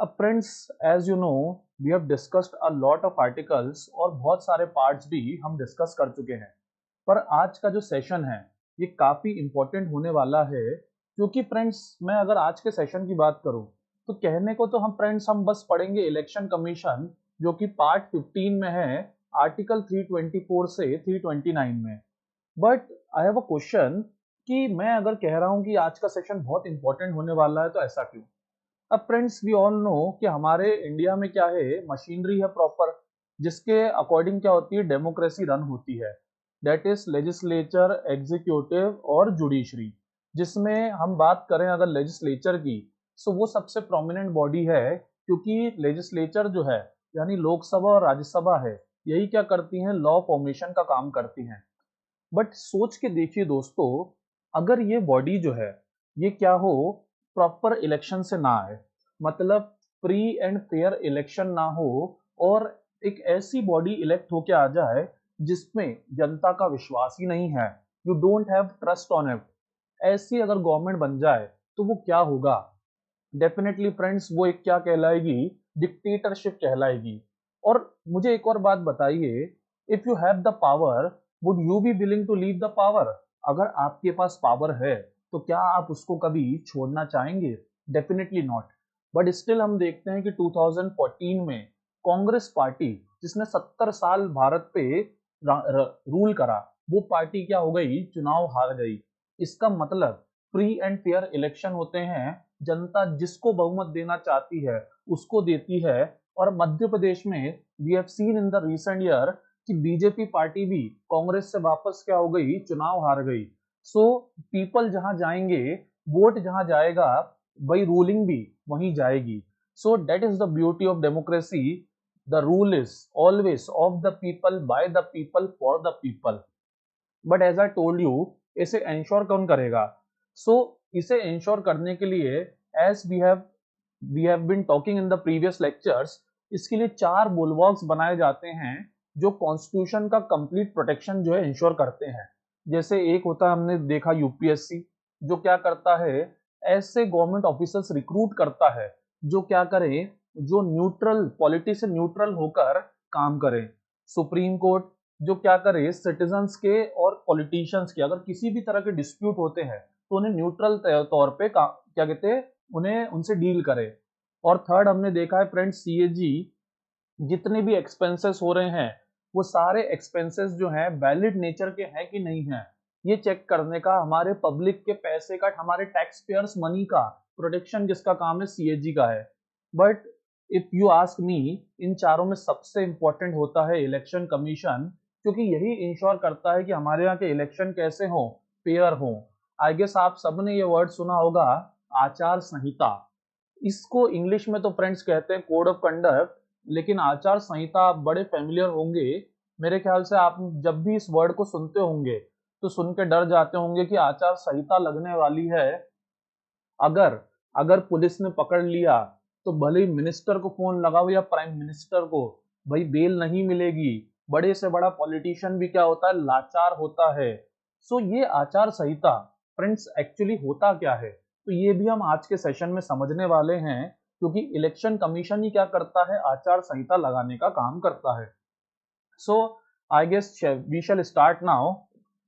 अब friends, as you know, we have discussed a lot of articles और बहुत सारे पार्ट्स भी हम डिस्कस कर चुके हैं। पर आज का जो सेशन है ये काफ़ी इम्पोर्टेंट होने वाला है, क्योंकि फ्रेंड्स मैं अगर आज के सेशन की बात करूं तो कहने को तो हम बस पढ़ेंगे इलेक्शन कमीशन, जो कि पार्ट 15 में है, आर्टिकल 324 से 329 में। But I have a question कि मैं अगर कह रहा हूं कि आज का सेशन बहुत इंपॉर्टेंट होने वाला है तो ऐसा क्यों? अब फ्रेंड्स, वी ऑल नो कि हमारे इंडिया में क्या है, मशीनरी है प्रॉपर, जिसके अकॉर्डिंग क्या होती है, डेमोक्रेसी रन होती है। दैट इज लेजिस्लेचर, एग्जीक्यूटिव और जुडिशरी। जिसमें हम बात करें अगर लेजिस्लेचर की, सो वो सबसे प्रोमिनेंट बॉडी है, क्योंकि लेजिस्लेचर जो है यानी लोकसभा और राज्यसभा है, यही क्या करती हैं, लॉ फॉर्मेशन का काम करती हैं। बट सोच के देखिए दोस्तों, अगर ये बॉडी जो है ये क्या हो, प्रॉपर इलेक्शन से ना आए, मतलब फ्री एंड फेयर इलेक्शन ना हो, और एक ऐसी बॉडी इलेक्ट होके आ जाए जिसमें जनता का विश्वास ही नहीं है, you don't have trust on it, ऐसी अगर गवर्नमेंट बन जाए तो वो क्या होगा? डेफिनेटली फ्रेंड्स, वो एक क्या कहलाएगी, डिक्टेटरशिप कहलाएगी। और मुझे एक और बात बताइए, if you have the power, would you be willing to leave the power? अगर आपके पास पावर है तो क्या आप उसको कभी छोड़ना चाहेंगे? Definitely not. बट स्टिल हम देखते हैं कि 2014 में कांग्रेस पार्टी, जिसने 70 साल भारत पे रूल करा, वो पार्टी क्या हो गई, चुनाव हार गई। इसका मतलब फ्री एंड फेयर इलेक्शन होते हैं, जनता जिसको बहुमत देना चाहती है उसको देती है। और मध्य प्रदेश में we have seen in the recent year कि बीजेपी पार्टी भी कांग्रेस से वापस क्या हो गई, चुनाव हार गई। सो पीपल जहां जाएंगे, वोट जहां जाएगा, वही रूलिंग भी वहीं जाएगी। So that is the beauty of democracy, the rule is always of the people, by the people, for the people. But as I told you, इसे इंश्योर कौन करेगा? सो इसे इंश्योर करने के लिए, as we have been talking in the previous lectures, इसके लिए 4 बुलवर्क्स बनाए जाते हैं जो कॉन्स्टिट्यूशन का कंप्लीट प्रोटेक्शन जो है इंश्योर करते हैं। जैसे एक होता है, हमने देखा यूपीएससी, जो क्या करता है, ऐसे गवर्नमेंट ऑफिसर्स रिक्रूट करता है जो क्या करें, जो न्यूट्रल, पॉलिटी से न्यूट्रल होकर काम करें। सुप्रीम कोर्ट, जो क्या करे, सिटीजन्स के और पॉलिटिशियंस के अगर किसी भी तरह के डिस्प्यूट होते हैं तो उन्हें न्यूट्रल तौर पे क्या कहते हैं, उन्हें उनसे डील करे। और थर्ड हमने देखा है फ्रेंड्स, सीएजी, जितने भी एक्सपेंसेस हो रहे हैं वो सारे एक्सपेंसेस जो हैं वैलिड नेचर के हैं कि नहीं है, ये चेक करने का, हमारे पब्लिक के पैसे का, हमारे टैक्स पेयर्स मनी का प्रोटेक्शन किसका काम है, सीएजी का है। But if you ask me, इन चारों में सबसे इंपॉर्टेंट होता है इलेक्शन कमीशन, क्योंकि यही इंश्योर करता है कि हमारे यहाँ के इलेक्शन कैसे हों, फेयर हों। आई गेस आप सबने ये वर्ड सुना होगा, आचार संहिता। इसको इंग्लिश में तो फ्रेंड्स कहते हैं कोड ऑफ कंडक्ट, लेकिन आचार संहिता आप बड़े फेमिलियर होंगे। मेरे ख्याल से आप जब भी इस वर्ड को सुनते होंगे तो सुन के डर जाते होंगे कि आचार संहिता लगने वाली है। अगर अगर पुलिस ने पकड़ लिया तो भले ही मिनिस्टर को फोन लगाओ या प्राइम मिनिस्टर को, भाई बेल नहीं मिलेगी। बड़े से बड़ा पॉलिटिशियन भी क्या होता है, लाचार होता है। सो ये आचार संहिता फ्रेंड्स एक्चुअली होता क्या है, तो ये भी हम आज के सेशन में समझने वाले हैं, क्योंकि इलेक्शन कमीशन ही क्या करता है, आचार संहिता लगाने का काम करता है। So I guess we shall start now.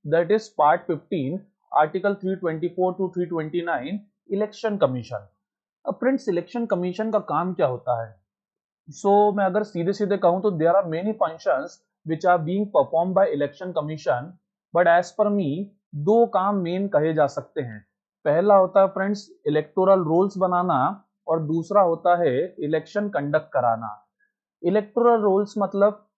That is part 15, Article 324 to 329, Election Commission. अब फ्रेंड्स, इलेक्शन कमीशन का काम क्या होता है? मैं अगर सीधे सीधे कहूं तो there are many functions which are being perform by election commission. But as per me, दो काम मेन कहे जा सकते हैं। पहला होता है फ्रेंड्स इलेक्टोरल रूल्स बनाना, और दूसरा होता है इलेक्शन कंडक्ट कराना। इलेक्टोरल रूल्स मतलब,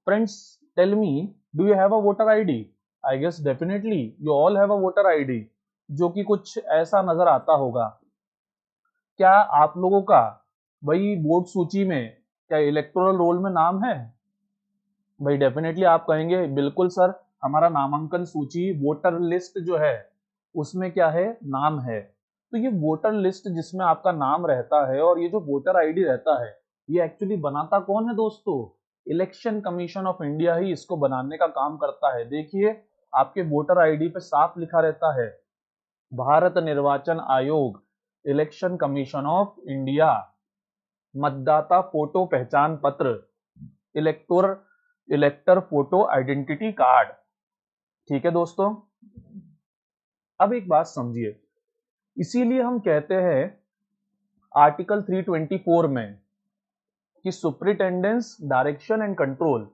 friends, tell me, do you have a voter ID? I guess definitely you all have a voter ID, जो कि कुछ ऐसा नजर आता होगा। क्या आप लोगों का वही वोट सूची में, क्या इलेक्टोरल रोल में नाम है? भाई डेफिनेटली आप कहेंगे बिल्कुल सर, हमारा नामांकन सूची, वोटर लिस्ट जो है उसमें क्या है, नाम है। तो ये वोटर लिस्ट जिसमें आपका नाम रहता है और ये जो वोटर आईडी रहता है, ये एक्चुअली बनाता कौन है दोस्तों? इलेक्शन कमीशन ऑफ इंडिया ही इसको बनाने का काम करता है। देखिए, आपके वोटर आईडी पे साफ लिखा रहता है, भारत निर्वाचन आयोग, इलेक्शन कमीशन ऑफ इंडिया। मतदाता फोटो पहचान पत्र, इलेक्टर फोटो आइडेंटिटी कार्ड। ठीक है दोस्तों, अब एक बात समझिए, इसीलिए हम कहते हैं आर्टिकल 324 में कि superintendence, direction and control.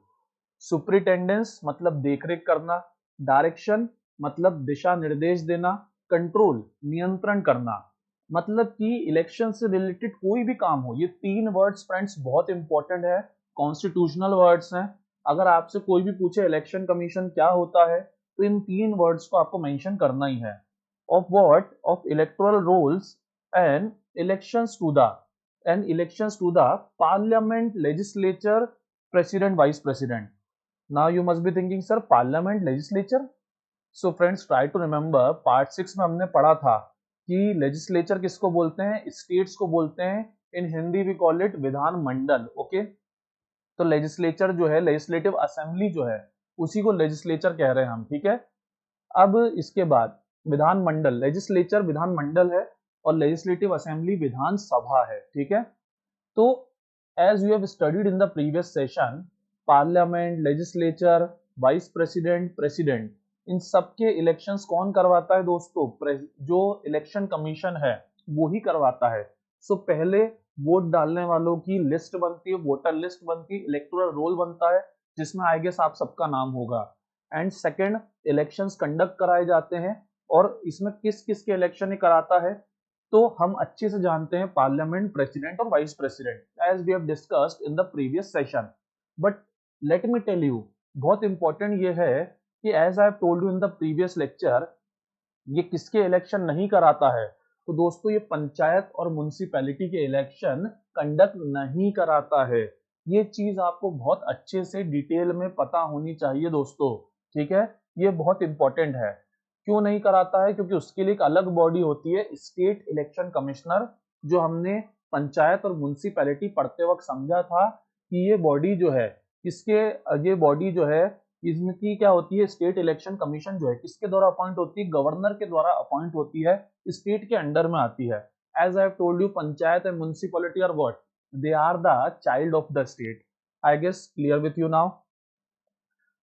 Superintendence मतलब देखरेख करना, डायरेक्शन मतलब दिशा निर्देश देना, कंट्रोल नियंत्रण करना। मतलब कि इलेक्शन से रिलेटेड कोई भी काम हो, ये तीन वर्ड्स फ्रेंड्स बहुत इंपॉर्टेंट है, कॉन्स्टिट्यूशनल वर्ड्स हैं। अगर आपसे कोई भी पूछे इलेक्शन कमीशन क्या होता है, तो इन तीन वर्ड्स को आपको मेंशन करना ही है। Of what? Of electoral rolls and elections to the parliament, legislature, president, vice president. Now you must be thinking, sir, parliament, legislature? So friends, try to remember, part 6 में हमने पढ़ा था कि लेजिस्लेचर किसको बोलते हैं, स्टेट्स को बोलते हैं। इन हिंदी वी कॉल इट विधान मंडल। ओके, तो लेजिस्लेचर जो है, लेजिस्लेटिव असेंबली जो है, उसी को लेजिस्लेचर कह रहे हैं हम। ठीक है, अब इसके बाद विधान मंडल, लेजिस्लेचर विधान मंडल है और लेजिस्लेटिव असेंबली विधान सभा है। ठीक है, तो as you have studied in the previous session, parliament, legislature, vice president, president, इन सबके इलेक्शंस कौन करवाता है दोस्तों? जो इलेक्शन कमीशन है वो ही करवाता है। सो पहले वोट डालने वालों की लिस्ट बनती है, वोटर लिस्ट बनती है, इलेक्टोरल रोल बनता है जिसमें आई गेस आप सबका नाम होगा। एंड सेकेंड, इलेक्शंस कंडक्ट कराए जाते हैं, और इसमें किस किस के इलेक्शन कराता है तो हम अच्छे से जानते हैं, पार्लियामेंट, प्रेसिडेंट और vice president, as we have discussed in the previous session. But let me tell you, बहुत इंपॉर्टेंट ये है कि as I have told you in the previous lecture, ये किसके इलेक्शन नहीं कराता है? तो दोस्तों ये पंचायत और म्युनिसिपैलिटी के इलेक्शन कंडक्ट नहीं कराता है। ये चीज आपको बहुत अच्छे से डिटेल में पता होनी चाहिए दोस्तों। ठीक है, ये बहुत इंपॉर्टेंट है। क्यों नहीं कराता है? क्योंकि उसके लिए एक अलग बॉडी होती है, स्टेट इलेक्शन कमिश्नर, जो हमने पंचायत और म्युनिसिपैलिटी पढ़ते वक्त समझा था कि ये बॉडी जो है, ये बॉडी जो है, इसकी क्या होती है, स्टेट इलेक्शन कमीशन जो है किसके द्वारा अपॉइंट होती है? गवर्नर के द्वारा अपॉइंट होती है, स्टेट के अंडर में आती है। As I have told you, panchayat and municipality are what? They are the child of the state. I guess clear with you now.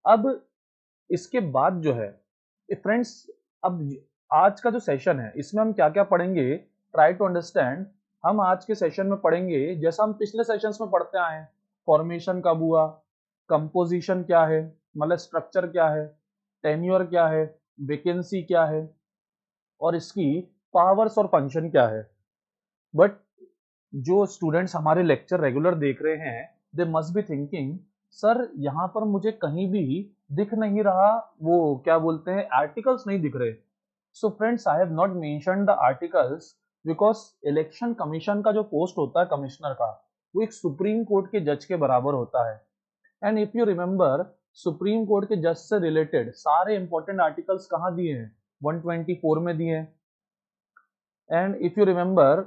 अब इसके बाद जो है फ्रेंड्स, अब आज का जो सेशन है इसमें हम क्या क्या पढ़ेंगे, ट्राई टू अंडरस्टैंड। हम आज के सेशन में पढ़ेंगे जैसा हम पिछले सेशंस में पढ़ते आए हैं, फॉर्मेशन कब हुआ, कंपोजिशन क्या है, मतलब स्ट्रक्चर क्या है, टेन्योर क्या है, वैकेंसी क्या है, और इसकी पावर्स और फंक्शन क्या है। बट जो स्टूडेंट्स हमारे लेक्चर रेगुलर देख रहे हैं, they must be thinking, sir यहाँ पर मुझे कहीं भी दिख नहीं रहा, वो क्या बोलते हैं, आर्टिकल्स नहीं दिख रहे। So friends, I have not mentioned the articles because election commission का जो पोस्ट होता है कमिश्नर का, वो एक सुप्रीम कोर्ट के जज के बराबर होता है। And if you remember, supreme court के जज से रिलेटेड सारे इंपॉर्टेंट आर्टिकल्स कहाँ दिए हैं? 124 में दिए हैं। And if you remember,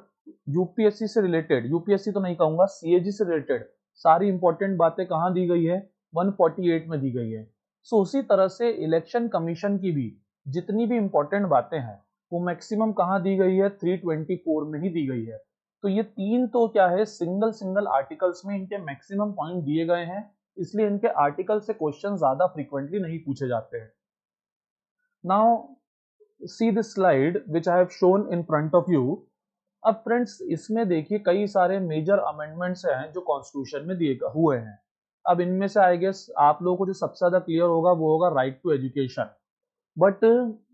UPSC से रिलेटेड, यूपीएससी तो नहीं कहूंगा, सीएजी से रिलेटेड सारी इंपॉर्टेंट बातें कहाँ दी गई है? 148 में दी गई है। सो उसी तरह से इलेक्शन कमीशन की भी जितनी भी इंपॉर्टेंट बातें हैं वो मैक्सिमम कहाँ दी गई है? 324 में ही दी गई है। तो ये तीन तो क्या है, सिंगल सिंगल आर्टिकल्स में इनके मैक्सिमम पॉइंट दिए गए हैं, इसलिए इनके आर्टिकल से क्वेश्चन ज्यादा फ्रीक्वेंटली नहीं पूछे जाते हैं। Now see this slide which I have shown in front of you. अब फ्रेंड्स, इसमें देखिए कई सारे मेजर अमेंडमेंट्स हैं जो कॉन्स्टिट्यूशन में दिए हुए हैं। अब इनमें से आई गेस आप लोगों को जो सबसे ज्यादा क्लियर होगा वो होगा right to education. But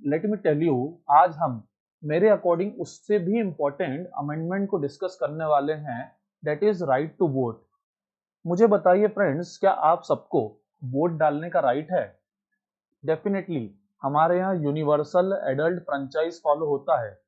let me tell you, आज हम मेरे अकॉर्डिंग उससे भी इंपॉर्टेंट अमेंडमेंट को डिस्कस करने वाले हैं, that is right to vote. मुझे बताइए फ्रेंड्स, क्या आप सबको वोट डालने का राइट है? डेफिनेटली हमारे यहाँ यूनिवर्सल एडल्ट फ्रेंचाइज फॉलो होता है,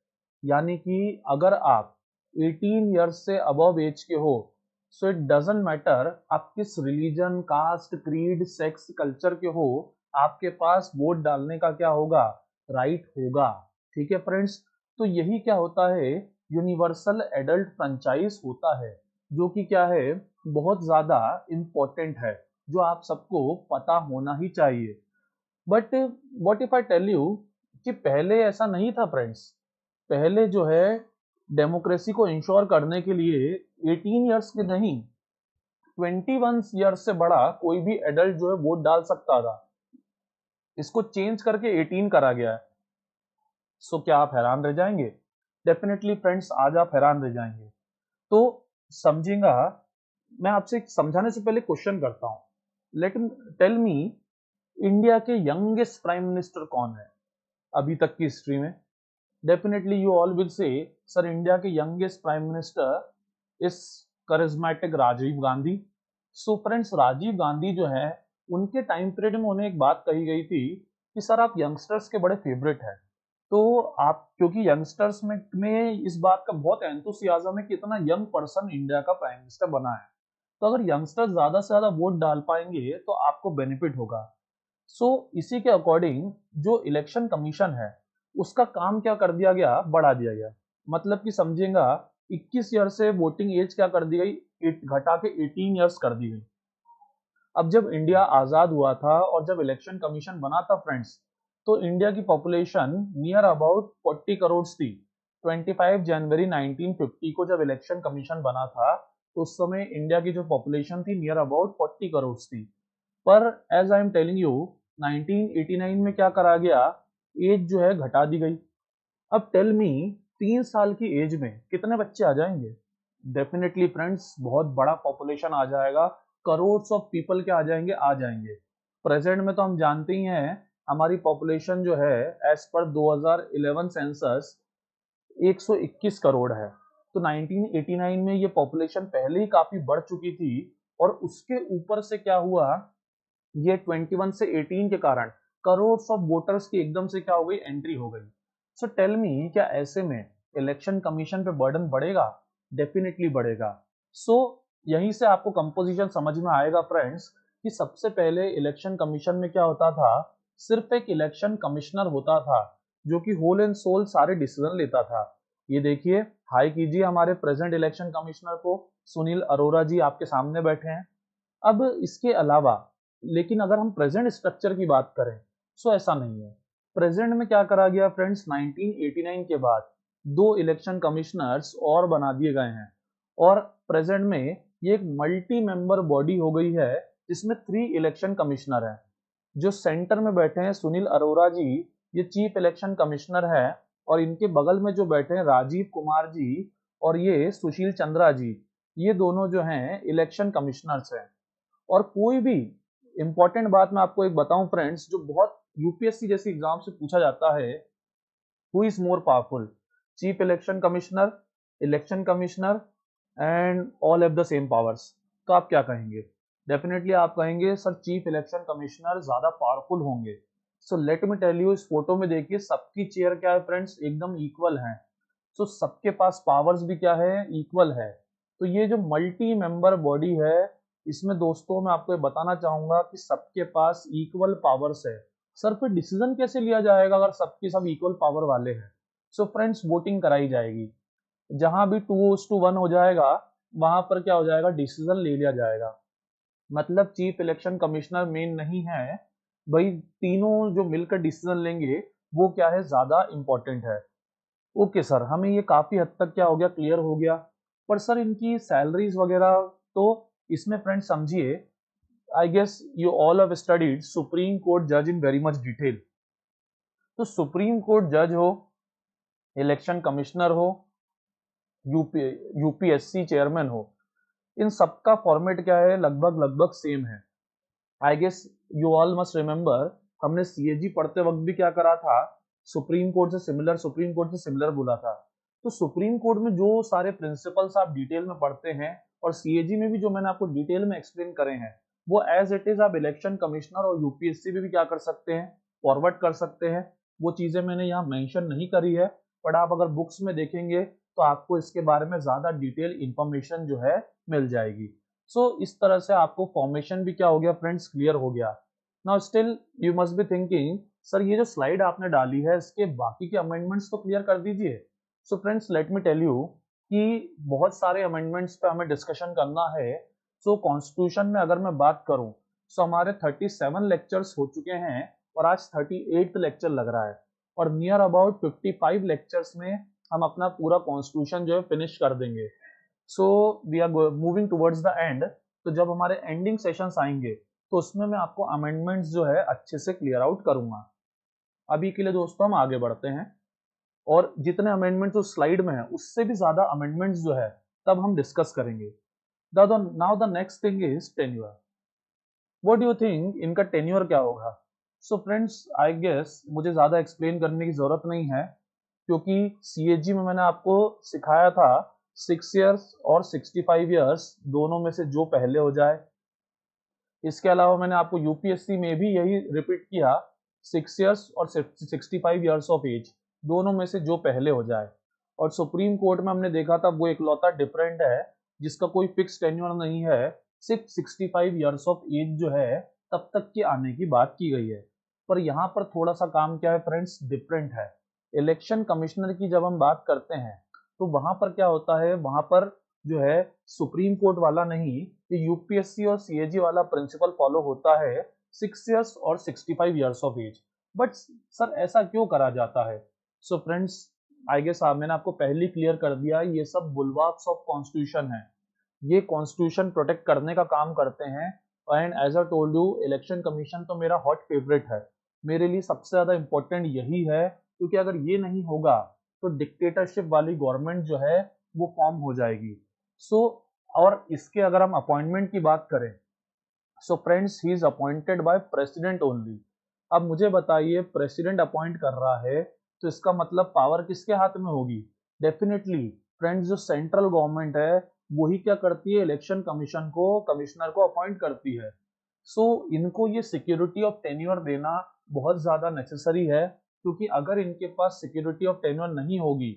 यानी कि अगर आप 18 ईयर्स से अबव एज के हो, सो इट डजंट मैटर आप किस religion, caste, creed, sex, culture के हो, आपके पास वोट डालने का क्या होगा? राइट होगा। ठीक है फ्रेंड्स, तो यही क्या होता है, यूनिवर्सल एडल्ट फ्रेंचाइज होता है, जो कि क्या है, बहुत ज्यादा इंपॉर्टेंट है, जो आप सबको पता होना ही चाहिए। But what if I tell you कि पहले ऐसा नहीं था फ्रेंड्स। पहले जो है डेमोक्रेसी को इंश्योर करने के लिए 18 ईयर्स के नहीं, 21 ईयर्स से बड़ा कोई भी एडल्ट जो है वोट डाल सकता था। इसको चेंज करके 18 करा गया है। सो क्या आप हैरान रह जाएंगे? डेफिनेटली फ्रेंड्स, आज आप हैरान रह जाएंगे। तो समझेगा, मैं आपसे समझाने से पहले क्वेश्चन करता हूं। लेकिन टेल मी, इंडिया के यंगेस्ट प्राइम मिनिस्टर कौन है अभी तक की हिस्ट्री में? Definitely you all will say, sir India के youngest prime minister is charismatic Rajiv Gandhi. So friends, Rajiv Gandhi जो है, उनके टाइम पीरियड में उन्हें एक बात कही गई थी कि सर आप यंगस्टर्स के बड़े फेवरेट हैं, तो आप, क्योंकि यंगस्टर्स में इस बात का बहुत एंथुसियाज्म है कि इतना यंग पर्सन इंडिया का प्राइम मिनिस्टर बना है, तो अगर यंगस्टर्स ज्यादा से ज्यादा वोट डाल पाएंगे तो आपको बेनिफिट होगा। सो इसी के अकॉर्डिंग जो इलेक्शन कमीशन है, उसका काम क्या कर दिया गया, बढ़ा दिया गया। मतलब कि समझेगा, 21 ईयर से वोटिंग एज क्या कर दी गई, घटा के 18 ईयर्स कर दी गई। अब जब इंडिया आजाद हुआ था और जब इलेक्शन कमीशन बना था फ्रेंड्स, तो इंडिया की पॉपुलेशन नियर अबाउट 40 करोड़ थी। 25 जनवरी 1950 को जब इलेक्शन कमीशन बना था, तो उस समय इंडिया की जो पॉपुलेशन थी नियर अबाउट 40 करोड़ थी। पर as I am telling you, 1989 में क्या करा गया, एज जो है घटा दी गई। अब टेल मी, 3 साल की एज में कितने बच्चे आ जाएंगे? डेफिनेटली फ्रेंड्स, बहुत बड़ा पॉपुलेशन आ जाएगा, करोड़ ऑफ पीपल के आ जाएंगे। प्रेजेंट में तो हम जानते ही हैं, हमारी पॉपुलेशन जो है एज पर 2011 सेंसस 121 करोड़ है। तो 1989 में ये पॉपुलेशन पहले ही काफी बढ़ चुकी थी, और उसके ऊपर से क्या हुआ, ये 21 से 18 के कारण करोड़ ऑफ वोटर्स की एकदम से क्या हो गई, एंट्री हो गई। सो टेल मी, क्या ऐसे में इलेक्शन कमीशन पे बर्डन बढ़ेगा? डेफिनेटली बढ़ेगा। सो यहीं से आपको कंपोजिशन समझ में आएगा फ्रेंड्स, कि सबसे पहले इलेक्शन कमीशन में क्या होता था, सिर्फ एक इलेक्शन कमिश्नर होता था जो कि होल एंड सोल सारे डिसीजन लेता था। ये देखिए, हाई कीजिए हमारे प्रेजेंट इलेक्शन कमिश्नर को, सुनील अरोरा जी आपके सामने बैठे हैं। अब इसके अलावा, लेकिन अगर हम प्रेजेंट स्ट्रक्चर की बात करें, सो ऐसा नहीं है। प्रेजेंट में क्या करा गया फ्रेंड्स, 1989 के बाद 2 इलेक्शन कमिश्नर्स और बना दिए गए हैं, और प्रेजेंट में ये एक मल्टी मेंबर बॉडी हो गई है, जिसमें 3 इलेक्शन कमिश्नर हैं। जो सेंटर में बैठे हैं सुनील अरोरा जी, ये चीफ इलेक्शन कमिश्नर है, और इनके बगल में जो बैठे हैं राजीव कुमार जी और ये सुशील चंद्रा जी, ये दोनों जो हैं इलेक्शन कमिश्नर्स हैं। और कोई भी इंपॉर्टेंट बात मैं आपको एक बताऊं फ्रेंड्स, जो बहुत यूपीएससी जैसी एग्जाम से पूछा जाता है, who is more powerful, chief election commissioner and all have the same powers? तो आप क्या कहेंगे? डेफिनेटली आप कहेंगे सर चीफ इलेक्शन कमिश्नर ज्यादा पावरफुल होंगे। So let me tell you, इस फोटो में देखिए सबकी चेयर क्या है फ्रेंड्स, एकदम इक्वल है। सो सबके पास पावर्स भी क्या है, इक्वल है। तो ये जो मल्टी मेंबर बॉडी है, इसमें दोस्तों मैं आपको ये बताना चाहूंगा कि सबके पास इक्वल पावर्स है। सर फिर डिसीजन कैसे लिया जाएगा अगर सबके सब इक्वल पावर वाले हैं? सो फ्रेंड्स, वोटिंग कराई जाएगी। जहां भी 2:1 हो जाएगा, वहां पर क्या हो जाएगा, डिसीजन ले लिया जाएगा। मतलब चीफ इलेक्शन कमिश्नर मेन नहीं है भाई, तीनों जो मिलकर डिसीजन लेंगे वो क्या है, ज्यादा इंपॉर्टेंट है। ओके सर, हमें ये काफी हद तक क्या हो गया, क्लियर हो गया। पर सर इनकी सैलरीज वगैरह, तो इसमें फ्रेंड समझिए, I guess you all have studied supreme court जज इन वेरी मच डिटेल। तो सुप्रीम कोर्ट जज हो, इलेक्शन कमिश्नर हो, यूपीएससी चेयरमैन हो, इन सबका फॉर्मेट क्या है, लगभग लगभग सेम है। I guess you all must remember, हमने सीएजी पढ़ते वक्त भी क्या करा था, सुप्रीम कोर्ट से सिमिलर बोला था। तो सुप्रीम कोर्ट में जो सारे प्रिंसिपल्स आप डिटेल में पढ़ते हैं, और सीएजी में भी जो मैंने आपको डिटेल में एक्सप्लेन करे हैं, वो एज इट इज आप इलेक्शन कमिश्नर और यूपीएससी में भी क्या कर सकते हैं, फॉरवर्ड कर सकते हैं। वो चीजें मैंने यहाँ मेंशन नहीं करी है, बट आप अगर बुक्स में देखेंगे तो आपको इसके बारे में ज्यादा डिटेल इंफॉर्मेशन जो है मिल जाएगी। सो इस तरह से आपको फॉर्मेशन भी क्या हो गया फ्रेंड्स, क्लियर हो गया। Now still you must be thinking, sir ये जो स्लाइड आपने डाली है इसके बाकी के अमेंडमेंट्स तो क्लियर कर दीजिए। So friends, let me tell you कि बहुत सारे अमेंडमेंट्स पे हमें डिस्कशन करना है। सो कॉन्स्टिट्यूशन में अगर मैं बात करूं, सो हमारे 37 लेक्चर्स हो चुके हैं, और आज 38th लेक्चर लग रहा है, और नियर अबाउट 55 लेक्चर्स में हम अपना पूरा कॉन्स्टिट्यूशन जो है फिनिश कर देंगे। So we are moving towards the end. तो जब हमारे एंडिंग सेशंस आएंगे तो उसमें मैं आपको अमेंडमेंट्स जो है अच्छे से क्लियर आउट करूंगा। अभी के लिए दोस्तों हम आगे बढ़ते हैं, और जितने अमेंडमेंट्स उस स्लाइड में है उससे भी ज्यादा अमेंडमेंट्स जो है तब हम डिस्कस करेंगे। Now the next thing is tenure. What do you think इनका टेन्योर क्या होगा? सो फ्रेंड्स, आई गेस मुझे ज्यादा एक्सप्लेन करने की जरूरत नहीं है, क्योंकि सीएजी में मैंने आपको सिखाया था 6 years और 65 years दोनों में से जो पहले हो जाए। इसके अलावा मैंने आपको यूपीएससी में भी यही रिपीट किया, 6 years और 65 years ऑफ एज दोनों में से जो पहले हो जाए। और सुप्रीम कोर्ट में हमने देखा था वो इकलौता डिफरेंट है जिसका कोई फिक्स टेन्योर नहीं है, सिर्फ 65 years ऑफ एज जो है तब तक के आने की बात की गई है। पर यहाँ पर थोड़ा सा काम क्या है फ्रेंड्स, डिफरेंट है। इलेक्शन कमिश्नर की जब हम बात करते हैं तो वहां पर क्या होता है, वहां पर जो है सुप्रीम कोर्ट वाला नहीं, ये यूपीएससी और सीएजी वाला प्रिंसिपल फॉलो होता है, 6 years और 65 years of age. But sir ऐसा क्यों करा जाता है? सो फ्रेंड्स, आई गेस मैंने आपको पहले क्लियर कर दिया, ये सब बुलवार्क्स ऑफ कॉन्स्टिट्यूशन है। ये कॉन्स्टिट्यूशन प्रोटेक्ट करने का काम करते हैं। And as I told you, election commission तो मेरा हॉट फेवरेट है। मेरे लिए सबसे ज्यादा इंपॉर्टेंट यही है, क्योंकि अगर ये नहीं होगा तो डिक्टेटरशिप वाली गवर्नमेंट जो है वो फॉर्म हो जाएगी। सो और इसके अगर हम अपॉइंटमेंट की बात करें, so friends, he is appointed by president only. अब मुझे बताइए, प्रेसिडेंट अपॉइंट कर रहा है तो इसका मतलब पावर किसके हाथ में होगी? डेफिनेटली फ्रेंड्स, जो सेंट्रल गवर्नमेंट है वही क्या करती है, इलेक्शन कमीशन को, कमिश्नर को अपॉइंट करती है। सो इनको ये सिक्योरिटी ऑफ टेन्योर देना बहुत ज्यादा नेसेसरी है, क्योंकि अगर इनके पास सिक्योरिटी ऑफ टेन्योर नहीं होगी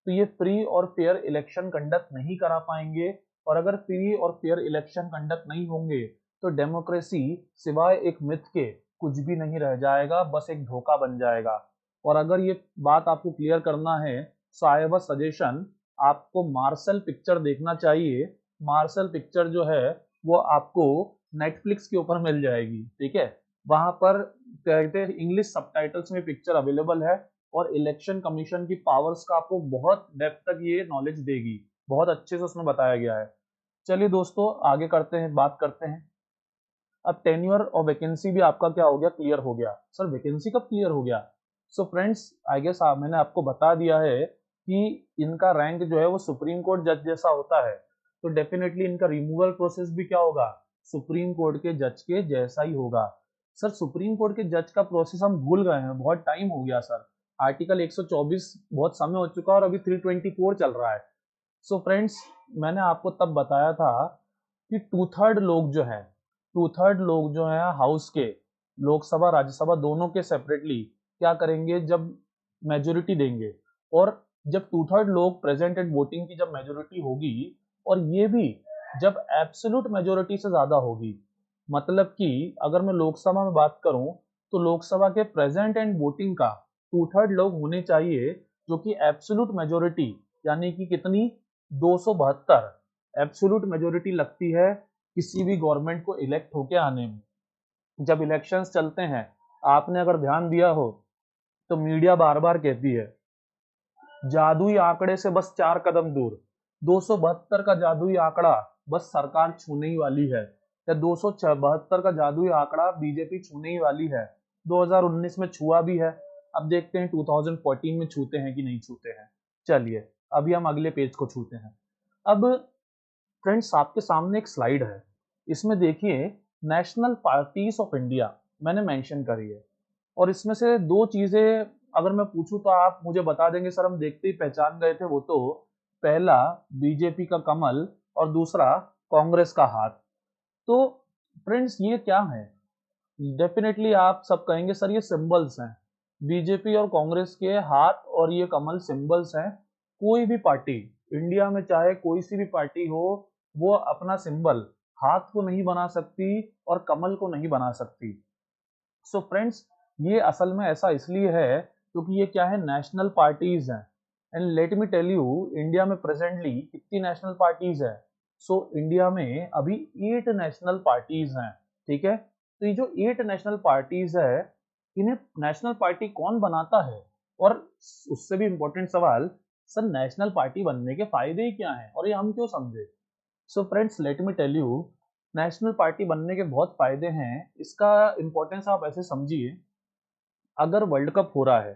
तो ये फ्री और फेयर इलेक्शन कंडक्ट नहीं करा पाएंगे। और अगर फ्री और फेयर इलेक्शन कंडक्ट नहीं होंगे तो डेमोक्रेसी सिवाय एक मिथ के कुछ भी नहीं रह जाएगा, बस एक धोखा बन जाएगा। और अगर ये बात आपको क्लियर करना है, सो आई हैव अ सजेशन, आपको मार्शल पिक्चर देखना चाहिए। मार्शल पिक्चर जो है वो आपको नेटफ्लिक्स के ऊपर मिल जाएगी, ठीक है। वहां पर कहते हैं इंग्लिश सबटाइटल्स में पिक्चर अवेलेबल है, और इलेक्शन कमीशन की पावर्स का आपको बहुत डेप्थ तक ये नॉलेज देगी, बहुत अच्छे से उसमें बताया गया है। चलिए दोस्तों, आगे करते हैं, बात करते हैं। अब टेन्योर और वैकेंसी भी आपका क्या हो गया, क्लियर हो गया। सर वैकेंसी कब क्लियर हो गया? सो फ्रेंड्स, आई गेस मैंने आपको बता दिया है कि इनका रैंक जो है वो सुप्रीम कोर्ट जज जैसा होता है, तो डेफिनेटली इनका रिमूवल प्रोसेस भी क्या होगा, सुप्रीम कोर्ट के जज के जैसा ही होगा। सर सुप्रीम कोर्ट के जज का प्रोसेस हम भूल गए हैं, बहुत टाइम हो गया सर। आर्टिकल 124 बहुत समय हो चुका और अभी 324 चल रहा है। सो फ्रेंड्स, मैंने आपको तब बताया था कि टू थर्ड लोग जो है हाउस के, लोकसभा राज्यसभा दोनों के सेपरेटली क्या करेंगे, जब मेजोरिटी देंगे, और जब टू थर्ड लोग प्रेजेंट एंड वोटिंग की जब मेजोरिटी होगी, और ये भी जब एब्सोल्यूट मेजोरिटी से ज्यादा होगी, मतलब कि अगर मैं लोकसभा में बात करूं तो लोकसभा के प्रेजेंट एंड वोटिंग का टू थर्ड लोग होने चाहिए, जो कि एब्सोल्यूट मेजोरिटी, यानी कि कितनी, 272 एब्सोल्यूट मेजोरिटी लगती है किसी भी गवर्नमेंट को इलेक्ट होके आने में। जब इलेक्शंस चलते हैं, आपने अगर ध्यान दिया हो तो मीडिया बार बार कहती है जादुई आंकड़े से बस 4 कदम दूर, 272 का जादुई आंकड़ा बस सरकार छूने ही वाली है, या 272 का जादुई आंकड़ा बीजेपी छूने ही वाली है। 2019 में छुआ भी है, अब देखते हैं 2014 में छूते हैं कि नहीं छूते हैं। चलिए अभी हम अगले पेज को छूते हैं। अब फ्रेंड्स, आपके सामने एक स्लाइड है, इसमें देखिए नेशनल पार्टीज ऑफ इंडिया मैंने मेंशन करी है, और इसमें से दो चीजें अगर मैं पूछूं तो आप मुझे बता देंगे सर हम देखते ही पहचान गए थे, वो तो पहला बीजेपी का कमल और दूसरा कांग्रेस का हाथ। तो फ्रेंड्स ये क्या है? डेफिनेटली आप सब कहेंगे सर ये सिंबल्स हैं, बीजेपी और कांग्रेस के हाथ और ये कमल सिंबल्स हैं। कोई भी पार्टी इंडिया में चाहे कोई सी भी पार्टी हो, वो अपना सिंबल हाथ को नहीं बना सकती और कमल को नहीं बना सकती। सो फ्रेंड्स, ये असल में ऐसा इसलिए है क्योंकि ये क्या है, नेशनल पार्टीज हैं। And let me tell you, India में प्रेजेंटली कितनी नेशनल पार्टीज है? सो इंडिया में अभी 8 नेशनल पार्टीज हैं, ठीक है। तो ये जो 8 नेशनल पार्टीज है, इन्हें नेशनल पार्टी कौन बनाता है? और उससे भी इम्पोर्टेंट सवाल, सर नेशनल पार्टी बनने के फायदे ही क्या हैं और ये हम क्यों समझे? So friends let me tell you, national party बनने के बहुत फायदे हैं। इसका इम्पोर्टेंस आप ऐसे समझिए, अगर वर्ल्ड कप हो रहा है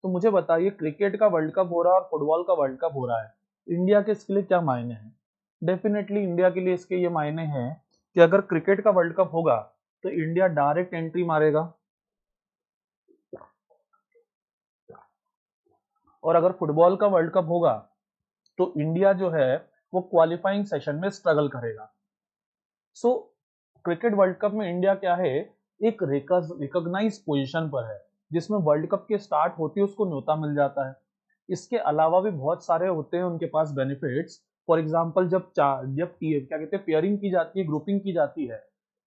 तो मुझे बताइए, क्रिकेट का वर्ल्ड कप हो रहा है और फुटबॉल का वर्ल्ड कप हो रहा है, इंडिया के इसके लिए क्या मायने हैं? डेफिनेटली इंडिया के लिए इसके ये मायने हैं कि अगर क्रिकेट का वर्ल्ड कप होगा तो इंडिया डायरेक्ट एंट्री मारेगा, और अगर फुटबॉल का वर्ल्ड कप होगा तो इंडिया जो है वो क्वालिफाइंग सेशन में स्ट्रगल करेगा। सो क्रिकेट वर्ल्ड कप में इंडिया क्या है, एक रिकॉग्नाइज पोजीशन पर है, जिसमें वर्ल्ड कप के स्टार्ट होते ही उसको न्योता मिल जाता है। इसके अलावा भी बहुत सारे होते हैं उनके पास बेनिफिट्स। फॉर एग्जांपल क्या कहते हैं, पेयरिंग की जाती है, ग्रुपिंग की जाती है,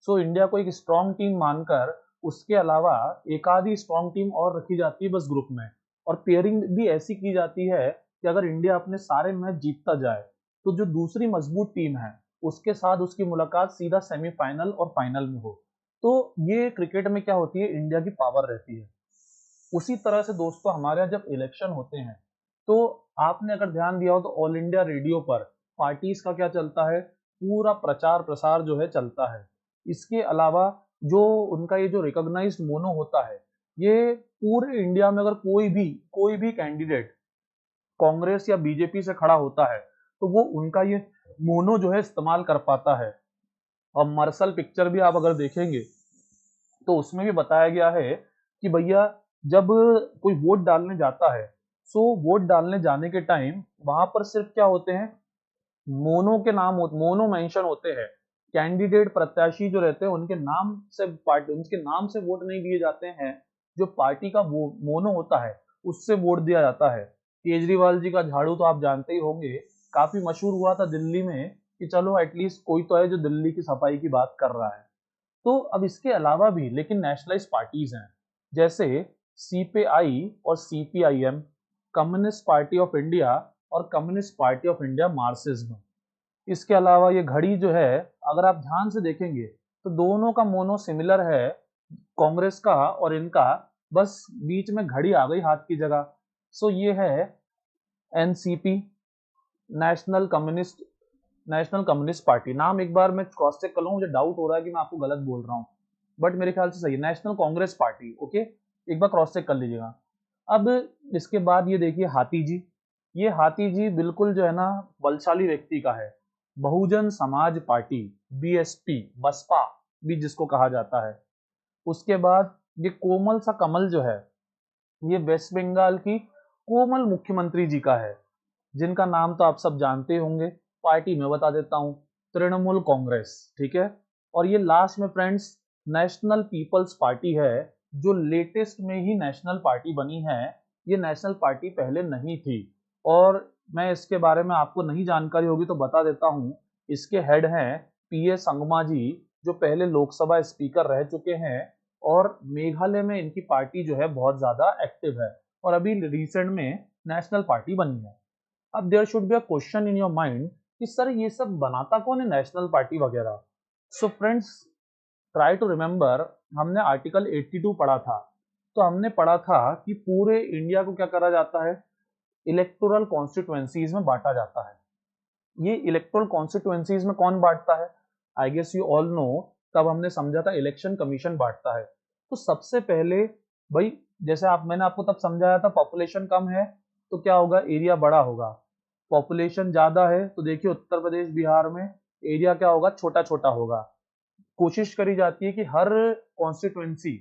सो इंडिया को एक स्ट्रॉन्ग टीम मानकर उसके अलावा एक आधी स्ट्रॉन्ग टीम और रखी जाती है बस ग्रुप में। और पेयरिंग भी ऐसी की जाती है कि अगर इंडिया अपने सारे मैच जीतता जाए तो जो दूसरी मजबूत टीम है उसके साथ उसकी मुलाकात सीधा सेमीफाइनल और फाइनल में हो। तो ये क्रिकेट में क्या होती है, इंडिया की पावर रहती है। उसी तरह से दोस्तों हमारे यहाँ जब इलेक्शन होते हैं तो आपने अगर ध्यान दिया हो तो ऑल इंडिया रेडियो पर पार्टीज का क्या चलता है, पूरा प्रचार प्रसार जो है चलता है। इसके अलावा जो उनका ये जो रिकॉग्नाइज्ड मोनो होता है, ये पूरे इंडिया में अगर कोई भी कैंडिडेट कांग्रेस या बीजेपी से खड़ा होता है तो वो उनका ये मोनो जो है इस्तेमाल कर पाता है। और मार्शल पिक्चर भी आप अगर देखेंगे तो उसमें भी बताया गया है कि भैया जब कोई वोट डालने जाता है, सो वोट डालने जाने के टाइम वहां पर सिर्फ क्या होते हैं, मोनो मेंशन होते हैं। कैंडिडेट प्रत्याशी जो रहते हैं उनके नाम से वोट नहीं दिए जाते हैं, जो पार्टी का वो मोनो होता है उससे वोट दिया जाता है। केजरीवाल जी का झाड़ू तो आप जानते ही होंगे, काफी मशहूर हुआ था दिल्ली में कि चलो एटलीस्ट कोई तो है जो दिल्ली की सफाई की बात कर रहा है। तो अब इसके अलावा भी लेकिन नेशनलाइज पार्टीज हैं, जैसे सीपीआई और CPIM, communist party of India और communist party of India Marxism. इसके अलावा ये घड़ी जो है, अगर आप ध्यान से देखेंगे तो दोनों का मोनो सिमिलर है, कांग्रेस का और इनका, बस बीच में घड़ी आ गई हाथ की जगह। सो ये है NCP, national communist national communist party. नाम एक बार मैं क्रॉस चेक कर लूँ, मुझे डाउट हो रहा है कि मैं आपको गलत बोल रहा हूँ, बट मेरे ख्याल से सही है, नेशनल कांग्रेस पार्टी। ओके, एक बार क्रॉस चेक कर लीजिएगा। अब इसके बाद ये देखिए हाथी जी, ये हाथी जी बिल्कुल जो है ना बलशाली व्यक्ति का है, बहुजन समाज पार्टी, बीएसपी, बसपा भी जिसको कहा जाता है। उसके बाद ये कोमल सा कमल जो है, ये वेस्ट बंगाल की कोमल मुख्यमंत्री जी का है, जिनका नाम तो आप सब जानते होंगे। पार्टी में बता देता हूं, तृणमूल कांग्रेस, ठीक है। और ये लास्ट में फ्रेंड्स नेशनल पीपल्स पार्टी है, जो लेटेस्ट में ही नेशनल पार्टी बनी है। ये नेशनल पार्टी पहले नहीं थी, और मैं इसके बारे में आपको नहीं जानकारी होगी तो बता देता हूं। इसके हेड हैं पीए संगमा जी, जो पहले लोकसभा स्पीकर रह चुके हैं, और मेघालय में इनकी पार्टी जो है बहुत ज्यादा एक्टिव है, और अभी रिसेंट में नेशनल पार्टी बनी है। अब there should be a question in your mind कि सर ये सब बनाता कौन है नेशनल पार्टी वगैरह। So friends try to remember, हमने आर्टिकल 82 पढ़ा था, तो हमने पढ़ा था कि पूरे इंडिया को क्या करा जाता है, इलेक्टोरल कॉन्स्टिट्युएंसीज में बांटा जाता है। ये इलेक्टोरल कॉन्स्टिट्युएंसीज में कौन बांटता है? I guess you all know, तब हमने समझा था इलेक्शन कमीशन बांटता है। तो सबसे पहले भाई, जैसे मैंने आपको तब समझाया था, पॉपुलेशन कम है तो क्या होगा, एरिया बड़ा होगा। पॉपुलेशन ज्यादा है तो देखिए उत्तर प्रदेश बिहार में एरिया क्या होगा, छोटा छोटा होगा। कोशिश करी जाती है कि कॉन्स्टिट्युएंसी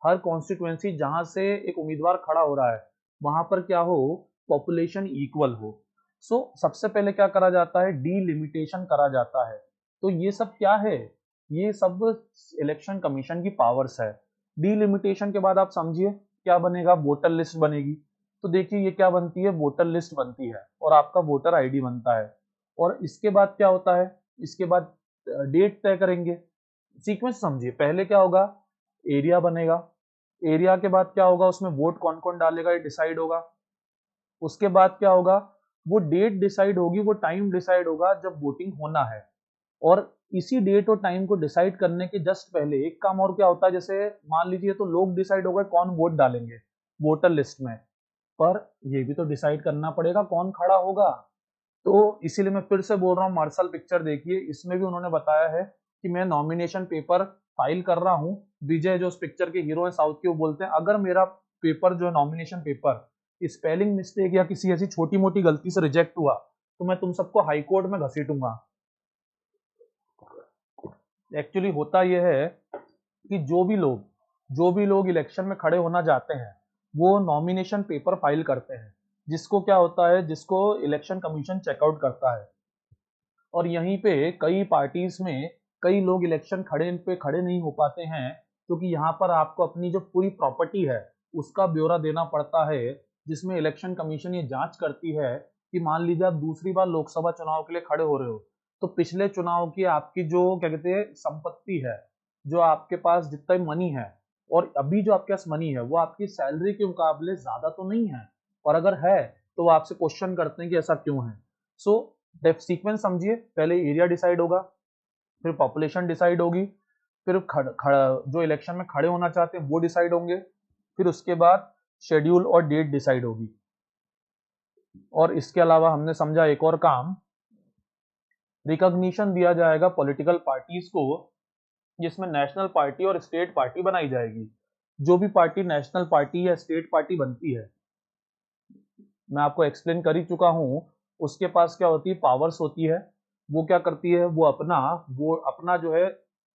हर कॉन्स्टिट्युएंसी जहां से एक उम्मीदवार खड़ा हो रहा है वहां पर क्या हो, पॉपुलेशन इक्वल हो। सो सबसे पहले क्या करा जाता है, डीलिमिटेशन करा जाता है। तो ये सब क्या है, ये सब इलेक्शन कमीशन की पावर्स है। डीलिमिटेशन के बाद आप समझिए क्या बनेगा, वोटर लिस्ट बनेगी। तो देखिए ये क्या बनती है, वोटर लिस्ट बनती है, और आपका वोटर आईडी बनता है। और इसके बाद क्या होता है, इसके बाद डेट तय करेंगे। सीक्वेंस समझिए, पहले क्या होगा, एरिया बनेगा, एरिया के बाद क्या होगा, उसमें वोट कौन कौन डालेगा ये डिसाइड होगा। उसके बाद क्या होगा, वो डेट डिसाइड होगी, वो टाइम डिसाइड होगा जब वोटिंग होना है। और इसी डेट और टाइम को डिसाइड करने के जस्ट पहले एक काम और क्या होता है, जैसे मान लीजिए तो लोग डिसाइड हो गए कौन वोट डालेंगे वोटर लिस्ट में, पर ये भी तो डिसाइड करना पड़ेगा कौन खड़ा होगा। तो इसीलिए मैं फिर से बोल रहा हूँ, मार्शल पिक्चर देखिए, इसमें भी उन्होंने बताया है कि मैं नॉमिनेशन पेपर फाइल कर रहा हूँ। विजय जो उस पिक्चर के हीरो हैं साउथ के, वो बोलते हैं अगर मेरा पेपर जो है नॉमिनेशन पेपर स्पेलिंग मिस्टेक या किसी ऐसी छोटी मोटी गलती से रिजेक्ट हुआ तो मैं तुम सबको हाई कोर्ट में घसीटूंगा। एक्चुअली होता यह है कि जो भी लोग इलेक्शन में खड़े होना चाहते हैं वो नॉमिनेशन पेपर फाइल करते हैं, जिसको क्या होता है, जिसको इलेक्शन कमीशन चेकआउट करता है। और यहीं पे कई पार्टीज में कई लोग इलेक्शन खड़े नहीं हो पाते हैं, क्योंकि यहाँ पर आपको अपनी जो पूरी प्रॉपर्टी है उसका ब्यौरा देना पड़ता है, जिसमें इलेक्शन कमीशन ये जांच करती है कि मान लीजिए आप दूसरी बार लोकसभा चुनाव के लिए खड़े हो रहे हो, तो पिछले चुनाव की आपकी जो क्या कहते हैं संपत्ति है, जो आपके पास जितना मनी है और अभी जो आपके पास मनी है वो आपकी सैलरी के मुकाबले ज्यादा तो नहीं है, और अगर है तो वो आपसे क्वेश्चन करते हैं कि ऐसा क्यों है। सो सीक्वेंस समझिए, पहले एरिया डिसाइड होगा, फिर पॉपुलेशन डिसाइड होगी, फिर जो इलेक्शन में खड़े होना चाहते हैं वो डिसाइड होंगे, फिर उसके बाद शेड्यूल और डेट डिसाइड होगी। और इसके अलावा हमने समझा एक और काम, रिकॉग्निशन दिया जाएगा पॉलिटिकल पार्टीज को, जिसमें नेशनल पार्टी और स्टेट पार्टी बनाई जाएगी। जो भी पार्टी नेशनल पार्टी या स्टेट पार्टी बनती है, मैं आपको एक्सप्लेन कर ही चुका हूं, उसके पास क्या होती है, पावर्स होती है। वो क्या करती है, वो अपना जो है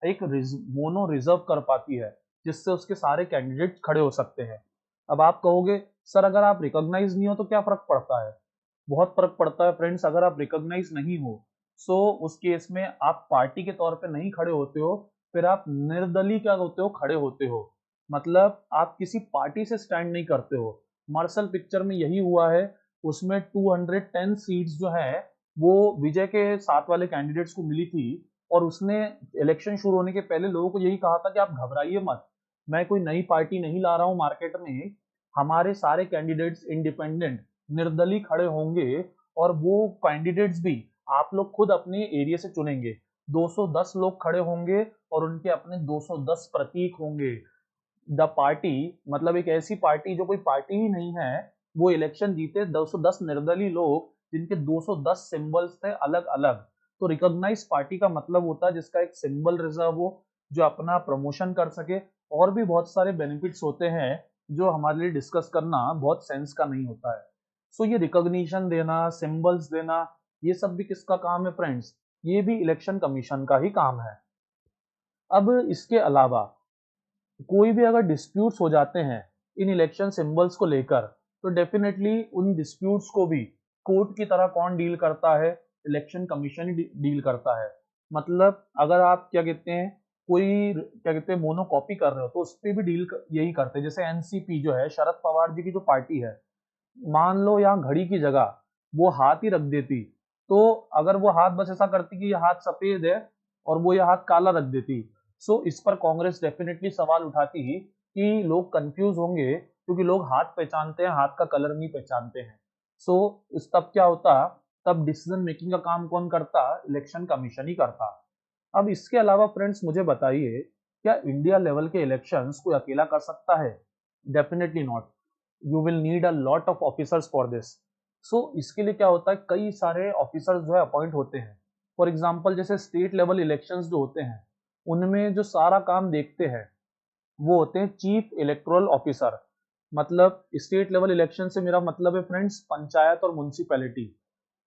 एक मोनो रिजर्व कर पाती है, जिससे उसके सारे कैंडिडेट खड़े हो सकते हैं। अब आप कहोगे सर अगर आप रिकॉग्नाइज नहीं हो तो क्या फर्क पड़ता है? बहुत फर्क पड़ता है फ्रेंड्स। अगर आप रिकॉग्नाइज नहीं हो सो उस केस में आप पार्टी के तौर पे नहीं खड़े होते हो, फिर आप निर्दलीय क्या होते हो, खड़े होते हो। मतलब आप किसी पार्टी से स्टैंड नहीं करते हो। मार्शल पिक्चर में यही हुआ है, उसमें 210 सीट्स जो है वो विजय के साथ वाले कैंडिडेट्स को मिली थी, और उसने इलेक्शन शुरू होने के पहले लोगों को यही कहा था कि आप घबराइए मत, मैं कोई नई पार्टी नहीं ला रहा हूं मार्केट में, हमारे सारे कैंडिडेट्स इंडिपेंडेंट निर्दलीय खड़े होंगे, और वो कैंडिडेट्स भी आप लोग खुद अपने एरिया से चुनेंगे। 210 लोग खड़े होंगे और उनके अपने 210 प्रतीक होंगे। द पार्टी मतलब एक ऐसी पार्टी जो कोई पार्टी ही नहीं है, वो इलेक्शन जीते 210 निर्दलीय लोग जिनके 210 सिंबल्स थे अलग अलग। तो रिकॉग्नाइज पार्टी का मतलब होता है जिसका एक सिंबल रिजर्व हो, जो अपना प्रमोशन कर सके, और भी बहुत सारे बेनिफिट्स होते हैं जो हमारे लिए डिस्कस करना बहुत सेंस का नहीं होता है। सो ये रिकॉग्निशन देना, सिंबल्स देना, ये सब भी किसका काम है फ्रेंड्स? ये भी इलेक्शन कमीशन का ही काम है। अब इसके अलावा कोई भी अगर डिस्प्यूट्स हो जाते हैं इन इलेक्शन सिंबल्स को लेकर, तो डेफिनेटली उन डिस्प्यूट्स को भी कोर्ट की तरह कौन डील करता है? इलेक्शन कमीशन ही डील करता है। मतलब अगर आप क्या कहते हैं कोई क्या कहते हैं मोनोकॉपी कर रहे हो तो उस पर भी यही करते हैं। जैसे एनसीपी जो है, शरद पवार जी की जो पार्टी है, मान लो यहाँ घड़ी की जगह वो हाथ ही रख देती, तो अगर वो हाथ बस ऐसा करती कि ये हाथ सफेद है और वो ये हाथ काला रख देती, सो इस पर कांग्रेस डेफिनेटली सवाल उठाती ही कि लोग कंफ्यूज होंगे, क्योंकि लोग हाथ पहचानते हैं, हाथ का कलर नहीं पहचानते हैं। सो इस तब क्या होता, तब डिसीजन मेकिंग का काम कौन करता? इलेक्शन कमीशन ही करता। अब इसके अलावा फ्रेंड्स मुझे बताइए, क्या इंडिया लेवल के इलेक्शंस कोई अकेला कर सकता है? Definitely not. You will need a lot of officers for this. So इसके लिए क्या होता है, कई सारे ऑफिसर्स जो है अपॉइंट होते हैं। फॉर एग्जाम्पल जैसे स्टेट लेवल इलेक्शंस जो होते हैं, उनमें जो सारा काम देखते हैं वो होते हैं चीफ इलेक्टोरल ऑफिसर। मतलब स्टेट लेवल इलेक्शन से मेरा मतलब है फ्रेंड्स पंचायत और म्युनिसिपैलिटी।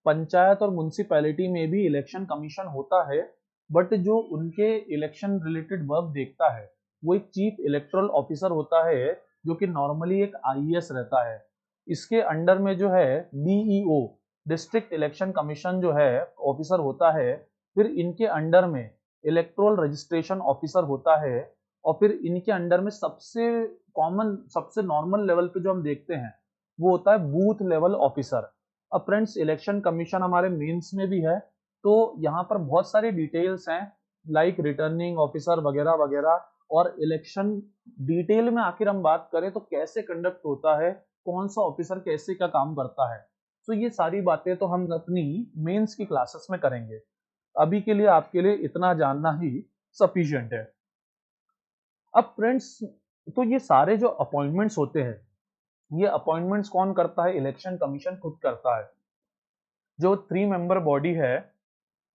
पंचायत और म्युनिसिपैलिटी में भी इलेक्शन कमीशन होता है, बट जो उनके इलेक्शन रिलेटेड वर्क देखता है वो एक चीफ इलेक्टोरल ऑफिसर होता है, जो कि नॉर्मली एक आईएएस रहता है। इसके अंडर में जो है डीईओ, डिस्ट्रिक्ट इलेक्शन कमीशन जो है ऑफिसर होता है। फिर इनके अंडर में इलेक्टोरल रजिस्ट्रेशन ऑफिसर होता है, और फिर इनके अंडर में सबसे कॉमन, सबसे नॉर्मल लेवल पे जो हम देखते हैं वो होता है बूथ लेवल ऑफिसर। अब फ्रेंड्स इलेक्शन कमीशन हमारे मेंस में भी है, तो यहाँ पर बहुत सारी डिटेल्स हैं, लाइक रिटर्निंग ऑफिसर वगैरह वगैरह। और इलेक्शन डिटेल में आखिर हम बात करें तो कैसे कंडक्ट होता है, कौन सा ऑफिसर कैसे क्या काम करता है, तो ये सारी बातें तो हम अपनी मेंस की क्लासेस में करेंगे। अभी के लिए आपके लिए इतना जानना ही सफिशिएंट है। अब फ्रेंड्स, तो ये सारे जो अपॉइंटमेंट्स होते हैं ये अपॉइंटमेंट्स कौन करता है? इलेक्शन कमीशन खुद करता है। जो 3 मेंबर बॉडी है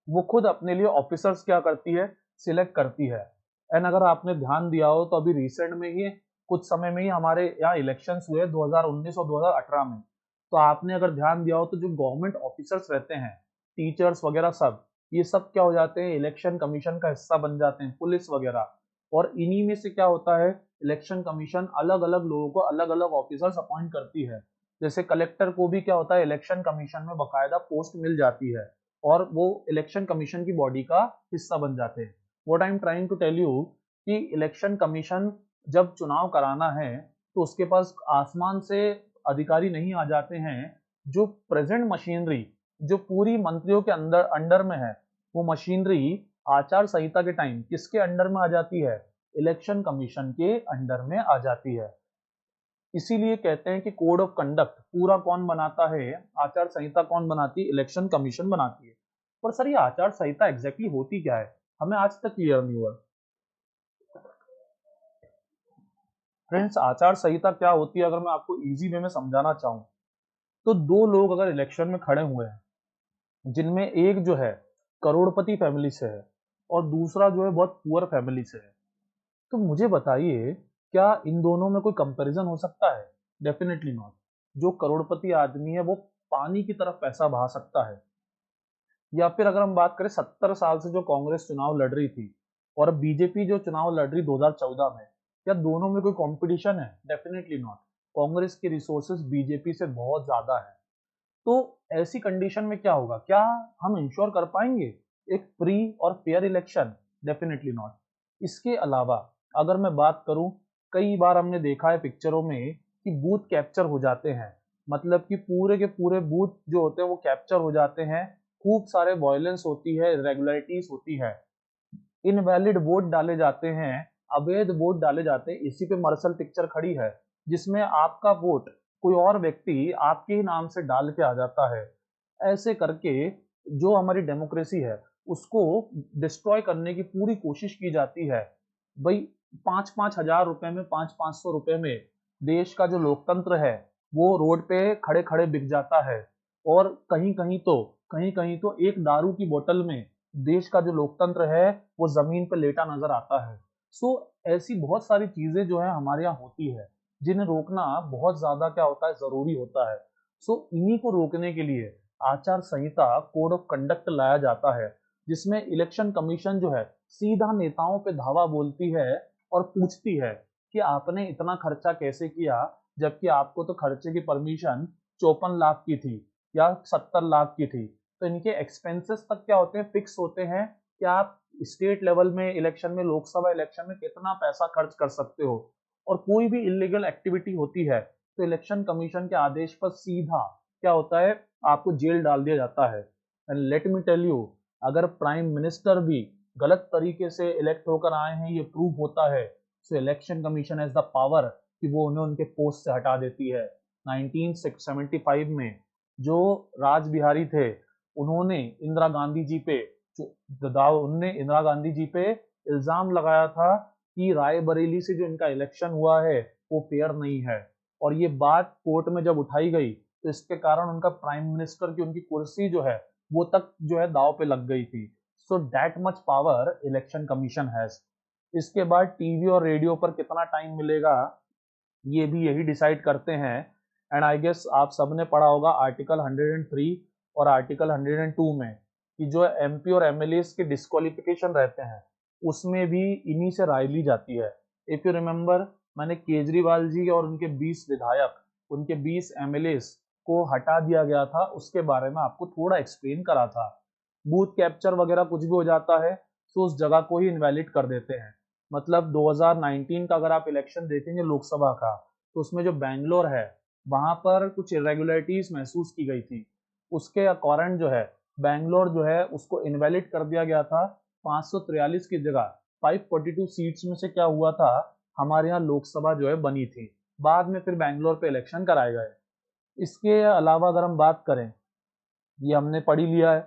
वो खुद अपने लिए ऑफिसर्स क्या करती है? सिलेक्ट करती है। एंड अगर आपने ध्यान दिया हो तो अभी रिसेंट में ही कुछ समय में ही हमारे यहाँ इलेक्शंस हुए 2019 और 2018 में। तो आपने अगर ध्यान दिया हो तो जो गवर्नमेंट ऑफिसर्स रहते हैं, टीचर्स वगैरह सब, ये सब क्या हो जाते हैं? इलेक्शन कमीशन का हिस्सा बन जाते हैं, पुलिस वगैरह। और इन्हीं में से क्या होता है? इलेक्शन कमीशन अलग अलग लोगों को अलग अलग ऑफिसर्स अपॉइंट करती है। जैसे कलेक्टर को भी क्या होता है? इलेक्शन कमीशन में बकायदा पोस्ट मिल जाती है और वो इलेक्शन कमीशन की बॉडी का हिस्सा बन जाते हैं। What I am trying to tell you कि इलेक्शन कमीशन जब चुनाव कराना है तो उसके पास आसमान से अधिकारी नहीं आ जाते हैं। जो प्रेजेंट मशीनरी जो पूरी मंत्रियों के अंडर में है, वो मशीनरी आचार संहिता के टाइम किसके अंडर में आ जाती है? इलेक्शन कमीशन के अंडर में आ जाती है। इसीलिए कहते हैं कि कोड ऑफ कंडक्ट पूरा कौन बनाता है? आचार संहिता कौन बनाती है? इलेक्शन कमीशन बनाती है। पर सर ये आचार संहिता एग्जैक्टली होती क्या है? हमें आज तक क्लियर नहीं हुआ। फ्रेंड्स, आचार संहिता क्या होती है अगर मैं आपको इजी वे में समझाना चाहूँ तो दो लोग अगर इलेक्शन में खड़े हुए हैं जिनमें एक जो है करोड़पति फैमिली से है और दूसरा जो है बहुत पुअर फैमिली से है, तो मुझे बताइए क्या इन दोनों में कोई कंपैरिजन हो सकता है? Definitely not. जो करोड़पति आदमी है वो पानी की तरफ पैसा बहा सकता है। या फिर अगर हम बात करें 70 साल से जो कांग्रेस चुनाव लड़ रही थी और बीजेपी जो चुनाव लड़ रही 2014 में, क्या दोनों में कोई कंपटीशन है? Definitely not. कांग्रेस के रिसोर्सेज बीजेपी से बहुत ज्यादा है। तो ऐसी कंडीशन में क्या होगा? क्या हम इंश्योर कर पाएंगे एक फ्री और फेयर इलेक्शन? Definitely not. इसके अलावा अगर मैं बात करूं, कई बार हमने देखा है पिक्चरों में कि बूथ कैप्चर हो जाते हैं। मतलब कि पूरे के पूरे बूथ जो होते हैं वो कैप्चर हो जाते हैं। खूब सारे वायलेंस होती है, इरेगुलरिटीज होती है, इनवैलिड वोट डाले जाते हैं, अवैध वोट डाले जाते हैं। इसी पे मर्सल पिक्चर खड़ी है जिसमें आपका वोट कोई और व्यक्ति आपके ही नाम से डाल के आ जाता है। ऐसे करके जो हमारी डेमोक्रेसी है उसको डिस्ट्रॉय करने की पूरी कोशिश की जाती है। भाई 5-5 हजार रुपए में, 500-500 रुपए में देश का जो लोकतंत्र है वो रोड पे खड़े खड़े बिक जाता है। और कहीं कहीं तो एक दारू की बोतल में देश का जो लोकतंत्र है वो जमीन पर लेटा नजर आता है। सो ऐसी बहुत सारी चीजें जो है हमारे यहाँ होती है जिन्हें रोकना बहुत ज्यादा क्या होता है? जरूरी होता है। सो इन्हीं को रोकने के लिए आचार संहिता, कोड ऑफ कंडक्ट लाया जाता है जिसमें इलेक्शन कमीशन जो है सीधा नेताओं पे धावा बोलती है और पूछती है कि आपने इतना खर्चा कैसे किया, जबकि आपको तो खर्चे की परमिशन 54 लाख की थी या 70 लाख की थी। तो इनके एक्सपेंसेस तक क्या होते हैं? फिक्स होते हैं कि आप स्टेट लेवल में इलेक्शन में, लोकसभा इलेक्शन में कितना पैसा खर्च कर सकते हो। और कोई भी इलीगल एक्टिविटी होती है तो इलेक्शन कमीशन के आदेश पर सीधा क्या होता है? आपको जेल डाल दिया जाता है। And let me tell you, अगर प्राइम मिनिस्टर भी गलत तरीके से इलेक्ट होकर आए हैं, ये प्रूव होता है, तो election commission has the power कि वो उन्हें उनके पोस्ट से हटा देती है। 1975 में जो राज बिहारी थे उन्होंने इंदिरा गांधी जी पे उनने इंदिरा गांधी जी पे इल्जाम लगाया था कि रायबरेली से जो इनका इलेक्शन हुआ है वो फेयर नहीं है। और ये बात कोर्ट में जब उठाई गई तो इसके कारण उनका प्राइम मिनिस्टर की उनकी कुर्सी जो है वो तक जो है दांव पे लग गई थी। So that much power election commission has. इसके बाद टीवी और रेडियो पर कितना टाइम मिलेगा ये भी यही डिसाइड करते हैं। एंड आई गेस आप सबने पढ़ा होगा आर्टिकल 103 और आर्टिकल 102 में कि जो एमपी और एमएलए के डिस्क्वालिफिकेशन रहते हैं उसमें भी इन्हीं से राय ली जाती है। इफ यू रिमेम्बर, मैंने केजरीवाल जी और उनके 20 विधायक, उनके 20 एमएलए को हटा दिया गया था, उसके बारे में आपको थोड़ा एक्सप्लेन करा था। बूथ कैप्चर वगैरह कुछ भी हो जाता है तो उस जगह को ही इनवैलिड कर देते हैं। मतलब 2019 का अगर आप इलेक्शन देखेंगे लोकसभा का, तो उसमें जो बैंगलोर है वहां पर कुछ इरेगुलरिटीज महसूस की गई थी। उसके अकॉर्डिंग जो है बैंगलोर जो है उसको इनवैलिड कर दिया गया था। 543 की जगह 542 सीट्स में से क्या हुआ था? हमारे यहाँ लोकसभा जो है बनी थी। बाद में फिर बैंगलोर पे इलेक्शन कराए गए। इसके अलावा अगर हम बात करें, ये हमने पढ़ ही लिया है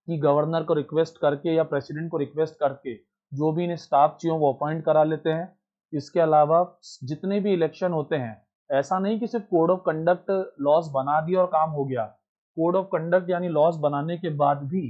कि गवर्नर को रिक्वेस्ट करके या प्रेसिडेंट को रिक्वेस्ट करके जो भी इन स्टाफ चाहिए वो अपॉइंट करा लेते हैं। इसके अलावा जितने भी इलेक्शन होते हैं ऐसा नहीं कि सिर्फ कोड ऑफ कंडक्ट लॉस बना दिया और काम हो गया। कोड ऑफ कंडक्ट यानी लॉस बनाने के बाद भी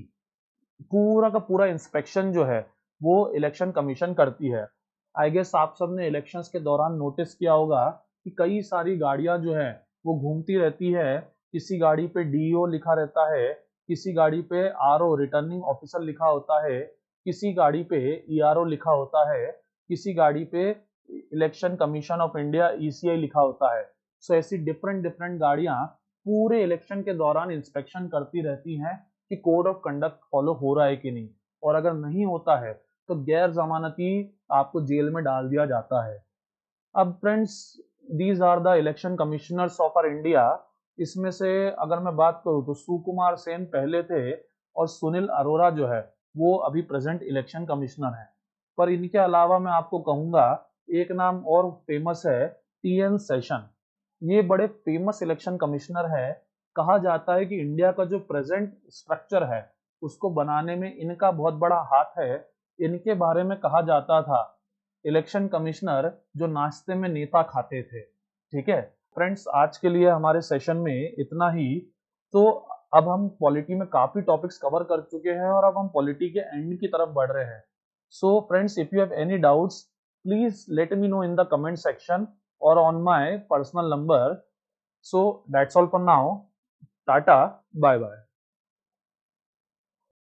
पूरा का पूरा इंस्पेक्शन जो है वो इलेक्शन कमीशन करती है। आई गेस आप सबने इलेक्शंस के दौरान नोटिस किया होगा कि कई सारी गाड़ियां जो है वो घूमती रहती है। किसी गाड़ी पे डीओ लिखा रहता है, किसी गाड़ी पे आरओ रिटर्निंग ऑफिसर लिखा होता है, किसी गाड़ी पे ईआरओ लिखा होता है, किसी गाड़ी पे election commission of India ECI लिखा होता है। सो ऐसी डिफरेंट डिफरेंट गाड़ियां पूरे इलेक्शन के दौरान इंस्पेक्शन करती रहती हैं कि कोड ऑफ कंडक्ट फॉलो हो रहा है कि नहीं, और अगर नहीं होता है तो गैर जमानती आपको जेल में डाल दिया जाता है। अब friends, these are the election commissioners of our India. इसमें से अगर मैं बात करूं तो सुकुमार सेन पहले थे और सुनील अरोड़ा जो है वो अभी प्रेजेंट इलेक्शन कमिश्नर हैं। पर इनके अलावा मैं आपको कहूंगा एक नाम और फेमस है, टीएन सेशन। ये बड़े फेमस इलेक्शन कमिश्नर है। कहा जाता है कि इंडिया का जो प्रेजेंट स्ट्रक्चर है उसको बनाने में इनका बहुत बड़ा हाथ है। इनके बारे में कहा जाता था इलेक्शन कमिश्नर जो नाश्ते में नेता खाते थे। ठीक है फ्रेंड्स, आज के लिए हमारे सेशन में इतना ही। तो अब हम पॉलिटी में काफी टॉपिक्स कवर कर चुके हैं और अब हम पॉलिटी के एंड की तरफ बढ़ रहे हैं। So friends, if you have any doubts please let me know in the comment section or on my personal number. So that's all for now. Tata, bye bye.